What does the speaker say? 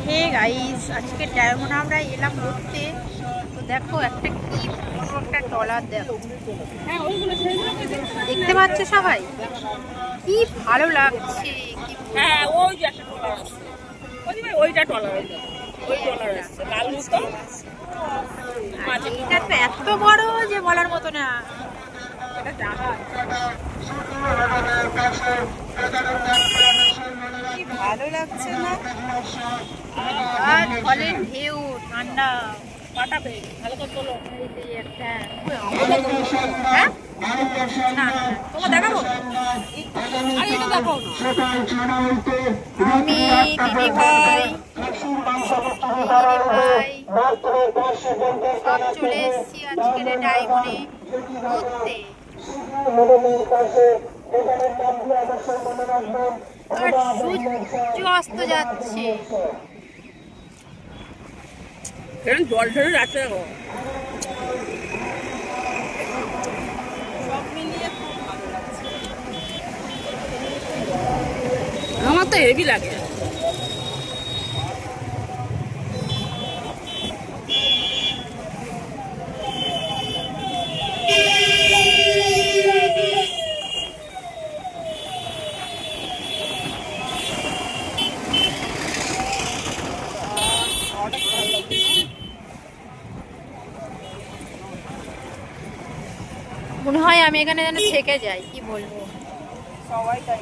Hey guys, আজকে diamond আমরা এলাম ঘুরতে। তো দেখো একটা কি বড় একটা ট্রলার দেখো, দেখতে পাচ্ছ সবাই? কি ভালো লাগছে। হ্যাঁ ওই যে একটা ট্রলার আছে, ওইটা ট্রলার, ওই ট্রলার আছে লাল মতো। এটা তো এত বড় যে বলার মতো না। এটা জাহাজ, কি ভালো লাগছে না? আর ফলের ঢেউ, ঠান্ডা পাঠাবে ভালো করে তোলো। একটা হ্যাঁ না তোমার দেখাবো। আর এটা দেখো, আমি দিদি ভাই সব চলে এসেছি আজকের ডায়মন্ডে ঘুরতে। আর সূর্য অস্ত যাচ্ছে। এরকম জল ঢেলে যাচ্ছে দেখো। সব মিলিয়ে খুব ভালো লাগছে, আমার তো হেভি লাগে। মনে হয় আমি এখানে যেন থেকে যাই, কি বলবো। সবাই তাই।